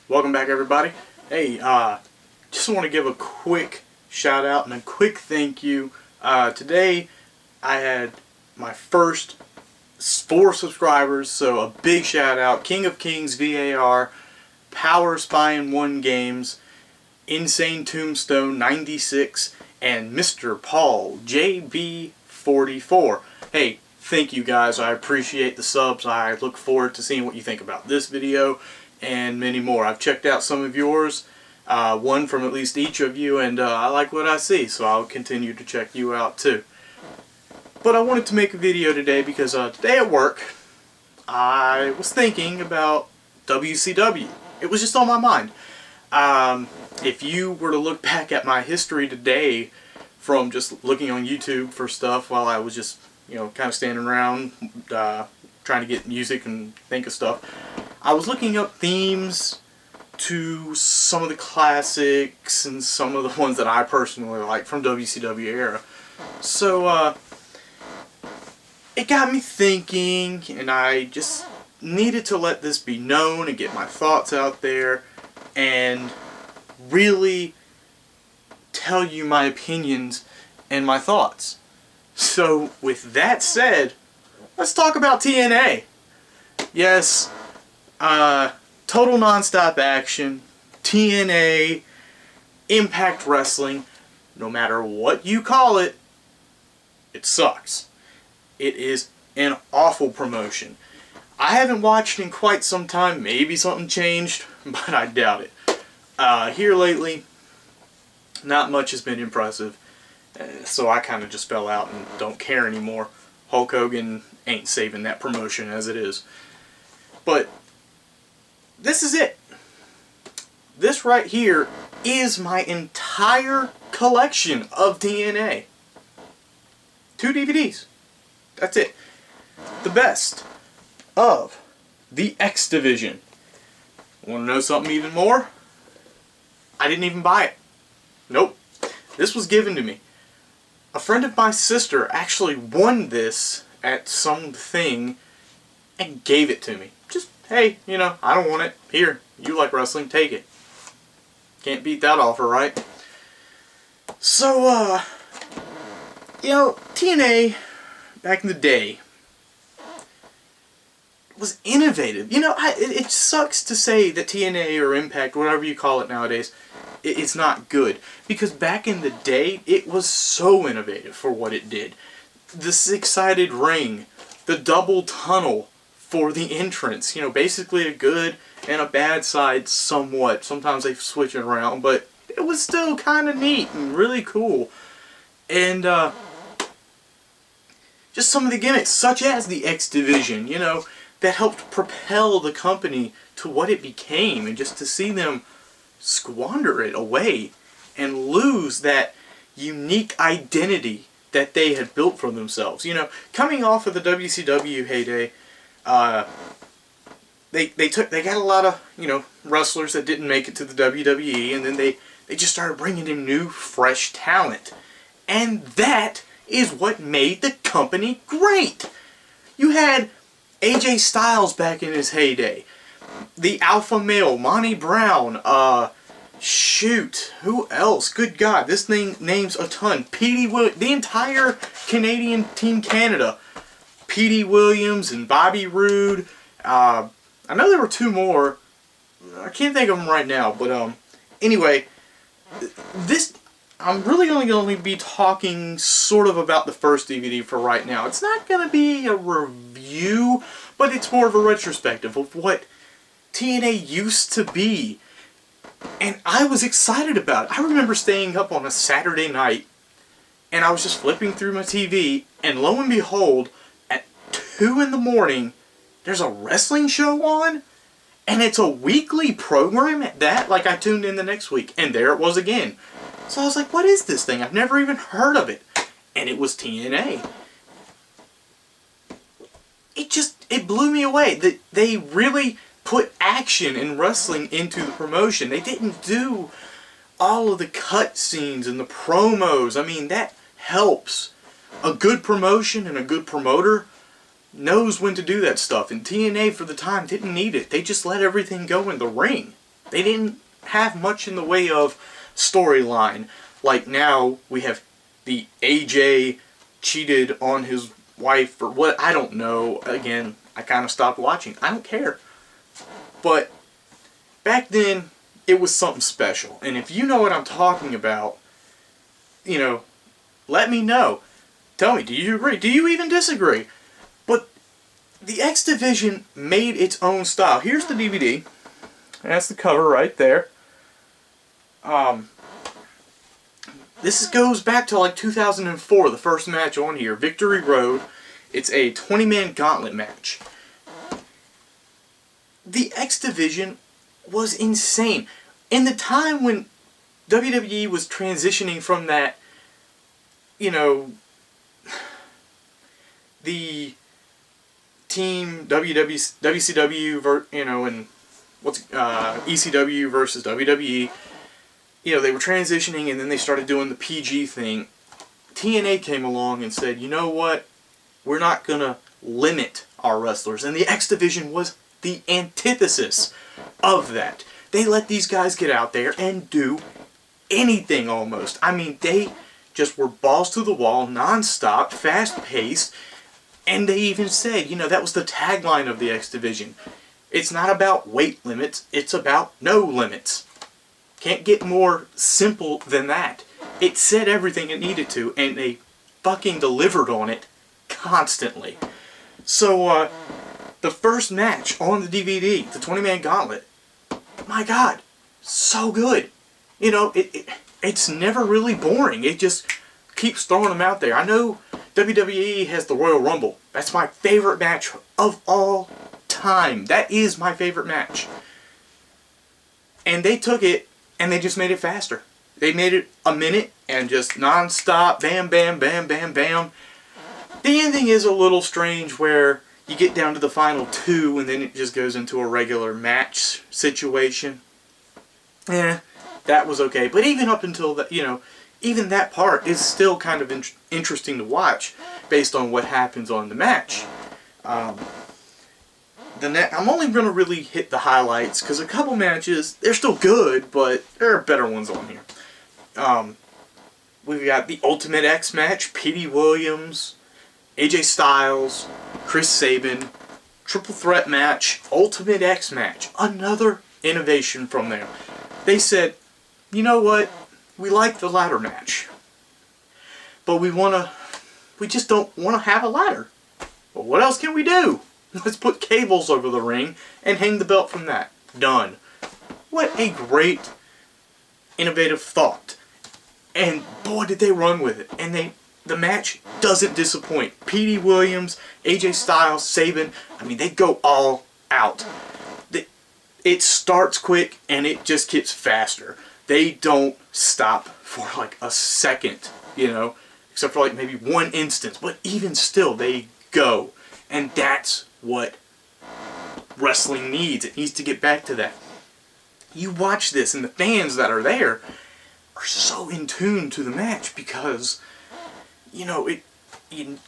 Welcome back, everybody. Hey, just want to give a quick shout out and a quick thank you. Today I had my first 4 subscribers, so a big shout out. King of Kings VAR, Power Spy in 1 Games, Insane Tombstone 96, and Mr. Paul JB44. Hey, thank you guys. I appreciate the subs. I look forward to seeing what you think about this video and many more. I've checked out some of yours, one from at least each of you, and I like what I see, so I'll continue to check you out too. But I wanted to make a video today because today at work I was thinking about WCW. It was just on my mind. If you were to look back at my history today from just looking on YouTube for stuff while I was just, kind of standing around trying to get music and think of stuff, I was looking up themes to some of the classics and some of the ones that I personally like from WCW era. So it got me thinking, and I just needed to let this be known and get my thoughts out there and really tell you my opinions and my thoughts. So with that said, let's talk about TNA. Yes, total non-stop action, TNA, Impact Wrestling, no matter what you call it, it sucks. It is an awful promotion. I haven't watched in quite some time. Maybe something changed, but I doubt it. Here lately, not much has been impressive, so I kind of just fell out and don't care anymore. Hulk Hogan ain't saving that promotion as it is. But this is it. This right here is my entire collection of TNA. 2 DVDs. That's it. The best of the X Division. Want to know something even more? I didn't even buy it. Nope. This was given to me. A friend of my sister actually won this at something and gave it to me. Just, hey, I don't want it. Here, you like wrestling, take it. Can't beat that offer, right? So, TNA, back in the day, was innovative. It sucks to say that TNA or Impact, whatever you call it nowadays, it's not good. Because back in the day, it was so innovative for what it did. The 6-sided ring, the double tunnel for the entrance, basically a good and a bad side somewhat. Sometimes they switch it around, but it was still kind of neat and really cool. And just some of the gimmicks, such as the X Division, that helped propel the company to what it became, and just to see them squander it away and lose that unique identity that they had built for themselves. Coming off of the WCW heyday, they got a lot of wrestlers that didn't make it to the WWE, and then they just started bringing in new, fresh talent, and that is what made the company great. You had AJ Styles back in his heyday, the alpha male Monty Brown, who else? Good God, this thing names a ton. The entire Canadian Team Canada, Petey Williams and Bobby Roode. I know there were 2 more. I can't think of them right now, but anyway, I'm really only going to be talking sort of about the first DVD for right now. It's not going to be a review, but it's more of a retrospective of what TNA used to be. And I was excited about it. I remember staying up on a Saturday night, and I was just flipping through my TV, and lo and behold, at 2 in the morning, there's a wrestling show on, and it's a weekly program at that. Like, I tuned in the next week, and there it was again. So I was like, what is this thing? I've never even heard of it. And it was TNA. It blew me away. They really put action and wrestling into the promotion. They didn't do all of the cut scenes and the promos. I mean, that helps. A good promotion and a good promoter knows when to do that stuff. And TNA for the time didn't need it. They just let everything go in the ring. They didn't have much in the way of storyline. Like now we have the AJ cheated on his wife or what, I don't know. Again, I kind of stopped watching. I don't care. But back then, it was something special. And if you know what I'm talking about, you know, let me know. Tell me, do you agree? Do you even disagree? But the X Division made its own style. Here's the DVD. That's the cover right there. This goes back to like 2004, the first match on here, Victory Road. It's a 20-man gauntlet match. The X Division was insane. In the time when WWE was transitioning from that, you know, the team WCW, you know, and ECW versus WWE, you know, they were transitioning, and then they started doing the PG thing. TNA came along and said, you know what, we're not gonna limit our wrestlers, and the X Division was the antithesis of that. They let these guys get out there and do anything almost. I mean, they just were balls to the wall, non-stop, fast-paced, and they even said, you know, that was the tagline of the X Division. It's not about weight limits, it's about no limits. Can't get more simple than that. It said everything it needed to, and they fucking delivered on it constantly. So, the first match on the DVD, the 20-man gauntlet, my God, so good. You know, it's never really boring. It just keeps throwing them out there. I know WWE has the Royal Rumble. That's my favorite match of all time. That is my favorite match. And they took it and they just made it faster. They made it a minute and just non-stop, bam, bam, bam, bam, bam. The ending is a little strange where you get down to the final two and then it just goes into a regular match situation. That was okay. But even up until that, you know, even that part is still kind of interesting to watch based on what happens on the match. I'm only going to really hit the highlights because a couple matches, they're still good, but there are better ones on here. We've got the Ultimate X match, Petey Williams, AJ Styles, Chris Sabin, Triple Threat match, Ultimate X match. Another innovation from them. They said, you know what? We like the ladder match, but we just don't want to have a ladder. Well, what else can we do? Let's put cables over the ring and hang the belt from that. Done. What a great, innovative thought. And boy, did they run with it. And the match doesn't disappoint. Petey Williams, AJ Styles, Sabin, I mean, they go all out. It starts quick and it just gets faster. They don't stop for like a second, you know, except for like maybe one instance. But even still, they go. And that's what wrestling needs. It needs to get back to that. You watch this and the fans that are there are so in tune to the match because, you know, it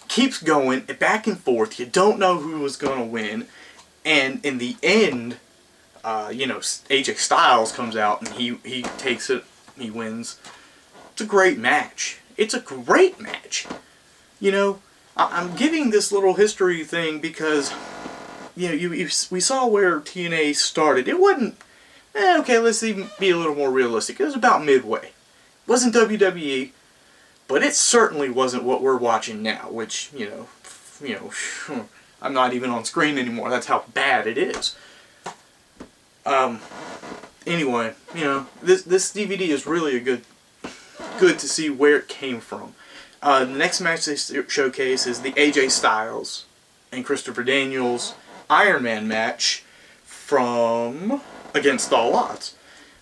keeps going back and forth. You don't know who is going to win. And in the end, you know, AJ Styles comes out and he takes it, he wins. It's a great match. It's a great match. You know, I'm giving this little history thing because, you know, we saw where TNA started. It wasn't, okay, let's even be a little more realistic. It was about midway. It wasn't WWE, but it certainly wasn't what we're watching now, which, you know, I'm not even on screen anymore. That's how bad it is. Anyway, you know, this DVD is really a good to see where it came from. The next match they showcase is the AJ Styles and Christopher Daniels Iron Man match from Against All Odds.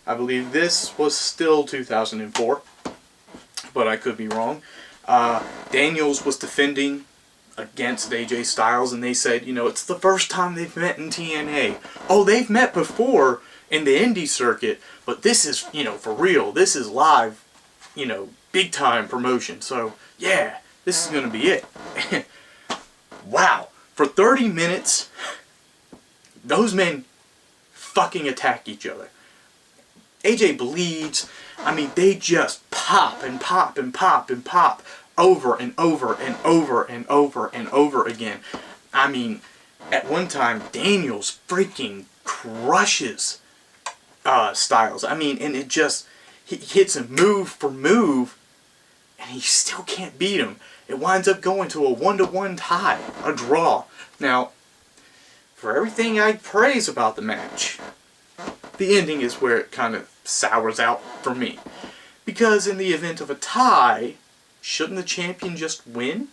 I believe this was still 2004, but I could be wrong. Daniels was defending against AJ Styles, and they said, you know, it's the first time they've met in TNA. Oh, they've met before in the indie circuit, but this is, you know, for real. This is live, you know, big time promotion. So, yeah, this is going to be it. Wow. For 30 minutes, those men fucking attack each other. AJ bleeds. I mean, they just pop and pop and pop and pop over and over and over and over and over again. I mean, at one time, Daniels freaking crushes Styles. I mean, and it just, he hits him move for move, and he still can't beat him. It winds up going to a 1-1 tie, a draw. Now, for everything I praise about the match, the ending is where it kind of sours out for me. Because in the event of a tie, shouldn't the champion just win?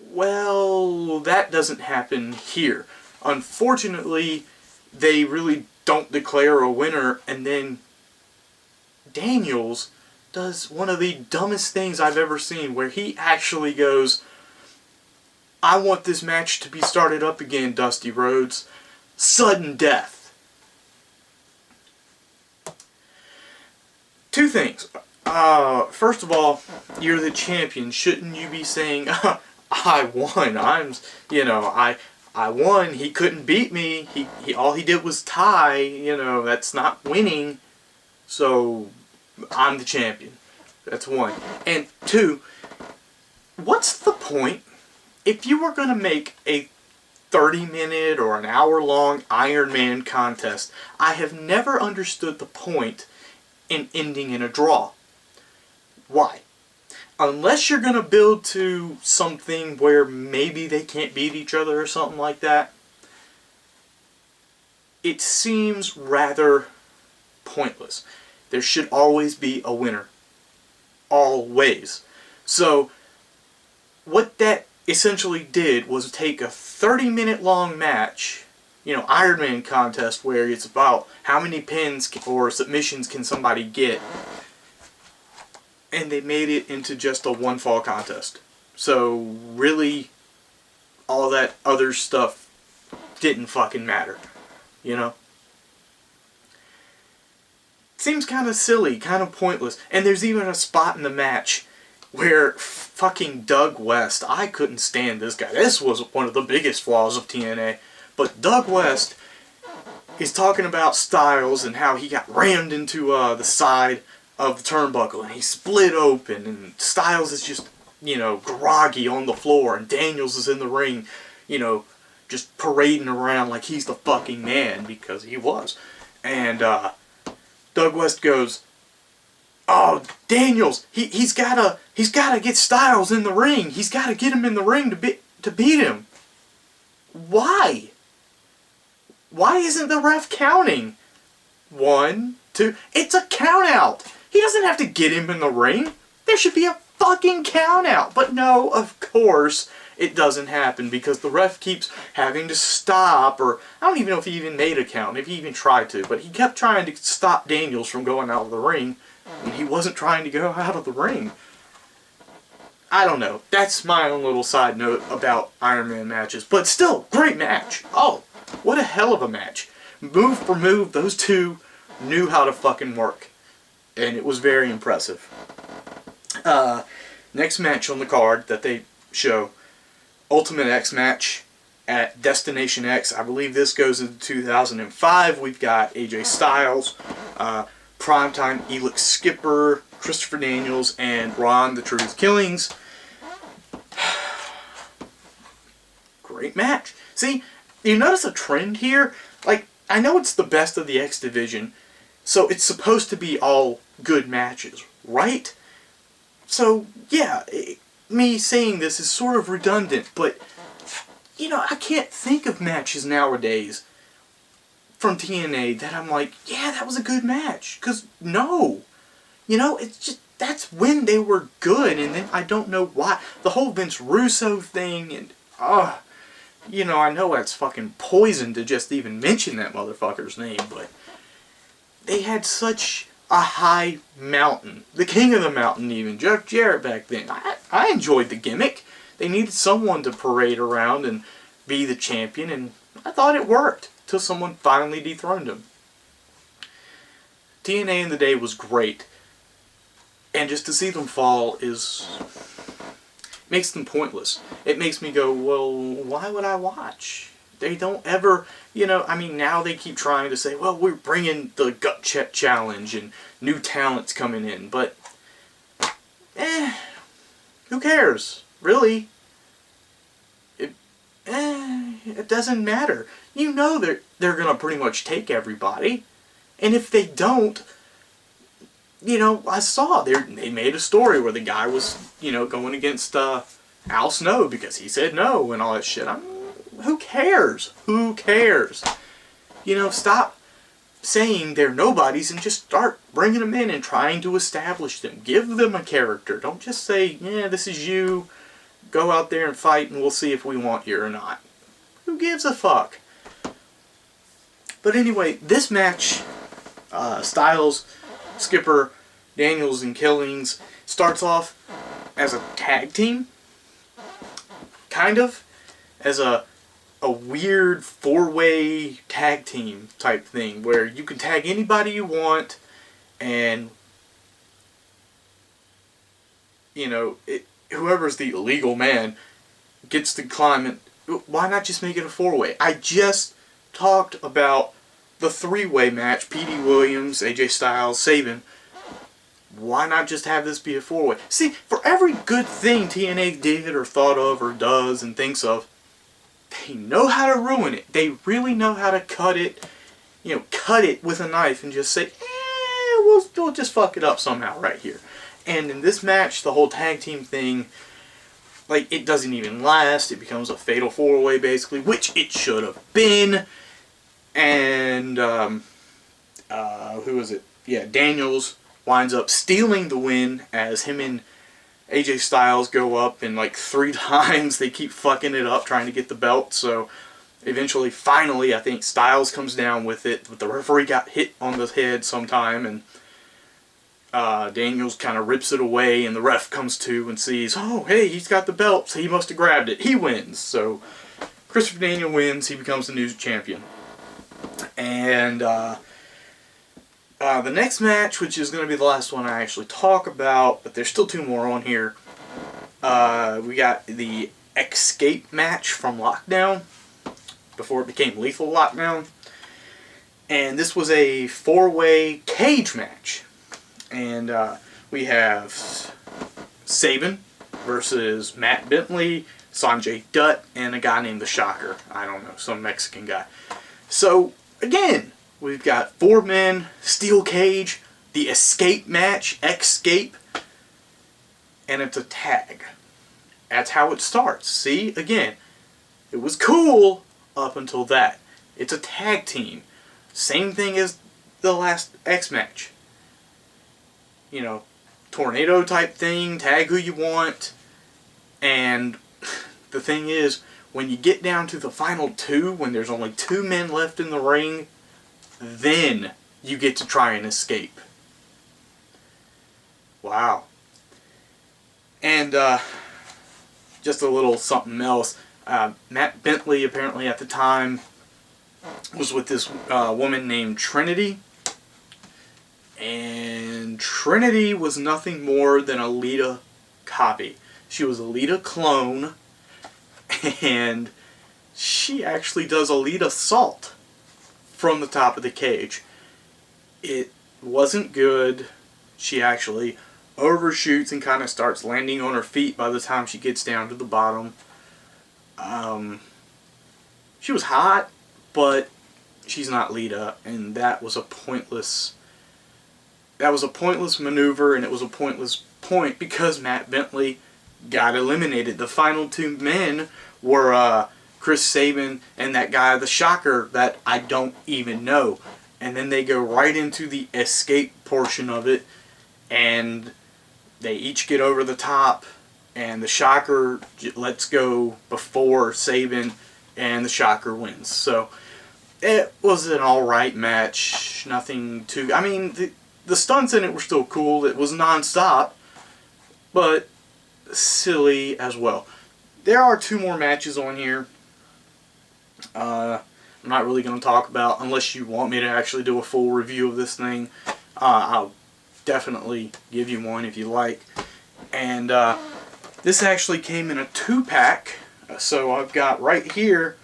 Well, that doesn't happen here. Unfortunately, they really don't declare a winner, and then Daniels does one of the dumbest things I've ever seen, where he actually goes, I want this match to be started up again, Dusty Rhodes. Sudden death. Two things. First of all, you're the champion. Shouldn't you be saying, I won. I won. He couldn't beat me. He all he did was tie. That's not winning. So I'm the champion. That's one. And two, what's the point if you were going to make a 30-minute or an hour-long Iron Man contest? I have never understood the point in ending in a draw. Why? Unless you're going to build to something where maybe they can't beat each other or something like that, it seems rather pointless. There should always be a winner. Always. So, what that essentially did was take a 30-minute long match, Iron Man contest, where it's about how many pins or submissions can somebody get, and they made it into just a one-fall contest. So, really, all that other stuff didn't fucking matter, Seems kind of silly, kind of pointless. And there's even a spot in the match where fucking Doug West, I couldn't stand this guy. This was one of the biggest flaws of TNA. But Doug West is talking about Styles and how he got rammed into the side of the turnbuckle and he split open, and Styles is just, groggy on the floor, and Daniels is in the ring, just parading around like he's the fucking man, because he was. And Doug West goes, "Oh, Daniels, he's gotta get Styles in the ring. He's gotta get him in the ring to beat him." Why? Why isn't the ref counting? 1, 2. It's a count out. He doesn't have to get him in the ring. There should be a fucking count out. But no, of course, it doesn't happen because the ref keeps having to stop, or I don't even know if he even made a count, if he even tried to, but he kept trying to stop Daniels from going out of the ring when he wasn't trying to go out of the ring. I don't know. That's my own little side note about Iron Man matches. But still, great match. Oh, what a hell of a match. Move for move, those two knew how to fucking work. And it was very impressive. Next match on the card that they show, Ultimate X match at Destination X. I believe this goes into 2005. We've got AJ Styles, Primetime Elix Skipper, Christopher Daniels, and Ron the Truth Killings. Great match. See, you notice a trend here? Like, I know it's the best of the X Division, so it's supposed to be all good matches, right? So, yeah, me saying this is sort of redundant, but, I can't think of matches nowadays from TNA that I'm like, yeah, that was a good match. Because, no. It's just, that's when they were good, and then I don't know why. The whole Vince Russo thing, and, I know that's fucking poison to just even mention that motherfucker's name, but they had such a high mountain. The king of the mountain even, Jeff Jarrett back then. I enjoyed the gimmick. They needed someone to parade around and be the champion, and I thought it worked, till someone finally dethroned him. TNA in the day was great, and just to see them fall makes them pointless. It makes me go, well, why would I watch? They don't ever, you know, I mean, now they keep trying to say, well, we're bringing the gut check challenge and new talents coming in, but, who cares? Really? It doesn't matter. You know they're going to pretty much take everybody. And if they don't, you know, I saw they made a story where the guy was, you know, going against Al Snow because he said no and all that shit. Who cares? Who cares? You know, stop saying they're nobodies and just start bringing them in and trying to establish them. Give them a character. Don't just say, yeah, this is you. Go out there and fight and we'll see if we want you or not. Who gives a fuck? But anyway, this match, Styles, Skipper, Daniels, and Killings starts off as a tag team. Kind of. As a weird four-way tag team type thing where you can tag anybody you want and, you know, whoever's the illegal man gets to climb it. Why not just make it a four-way? I just talked about the three-way match, P.D. Williams, AJ Styles, Sabin. Why not just have this be a four-way? See, for every good thing TNA did or thought of or does and thinks of, they know how to ruin it. They really know how to cut it, you know, cut it with a knife and just say, we'll just fuck it up somehow right here. And in this match, the whole tag team thing, like, it doesn't even last. It becomes a fatal four-way, basically, which it should have been. And, who is it? Yeah, Daniels winds up stealing the win as him and AJ Styles go up, and like 3 times they keep fucking it up trying to get the belt. So eventually, finally, I think Styles comes down with it. But the referee got hit on the head sometime, and Daniels kind of rips it away, and the ref comes to and sees, oh, hey, he's got the belt, so he must have grabbed it. He wins. So Christopher Daniels wins. He becomes the new champion. And the next match, which is going to be the last one I actually talk about, but there's still 2 more on here. We got the Escape match from Lockdown, before it became Lethal Lockdown. And this was a 4-way cage match. And we have Sabin versus Matt Bentley, Sanjay Dutt, and a guy named the Shocker. I don't know, some Mexican guy. So, again, we've got 4 men, steel cage, the escape match, escape, and it's a tag. That's how it starts. See, again, it was cool up until that. It's a tag team. Same thing as the last X match. You know, tornado type thing, tag who you want, and the thing is, when you get down to the final 2, when there's only 2 men left in the ring, then you get to try and escape. Wow. And just a little something else. Matt Bentley, apparently at the time, was with this woman named Trinity. And Trinity was nothing more than a Lita copy. She was a Lita clone. And she actually does a Lita salt from the top of the cage. It wasn't good. She actually overshoots and kind of starts landing on her feet by the time she gets down to the bottom. She was hot, but she's not Lita, and that was a pointless maneuver, and it was a pointless point because Matt Bentley got eliminated. The final 2 men were Chris Sabin and that guy, the Shocker, that I don't even know. And then they go right into the escape portion of it, and they each get over the top, and the Shocker lets go before Sabin, and the Shocker wins. So it was an alright match. Nothing too... I mean, the stunts in it were still cool. It was non-stop, but silly as well. There are 2 more matches on here. I'm not really going to talk about, unless you want me to actually do a full review of this thing. I'll definitely give you one if you like. And this actually came in a 2-pack. So I've got right here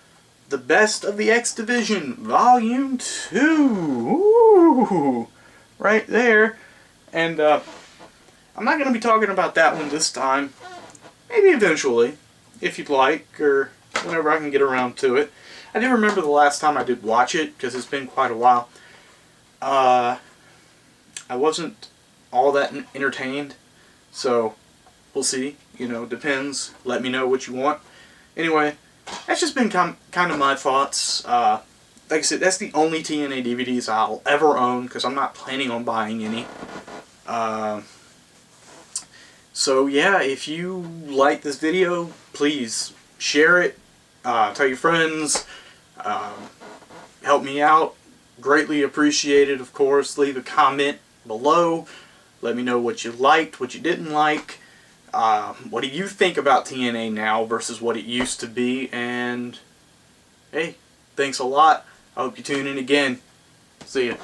The Best of the X Division, Volume 2. Ooh, right there. And I'm not going to be talking about that one this time. Maybe eventually, if you'd like, or whenever I can get around to it. I do remember the last time I did watch it, because it's been quite a while. I wasn't all that entertained, so we'll see. You know, depends. Let me know what you want. Anyway, that's just been kind of my thoughts. Like I said, that's the only TNA DVDs I'll ever own, because I'm not planning on buying any. So yeah, if you like this video, please share it, tell your friends, help me out, greatly appreciated, of course. Leave a comment below, let me know what you liked, what you didn't like, what do you think about TNA now versus what it used to be, and hey, thanks a lot. I hope you tune in again. See ya.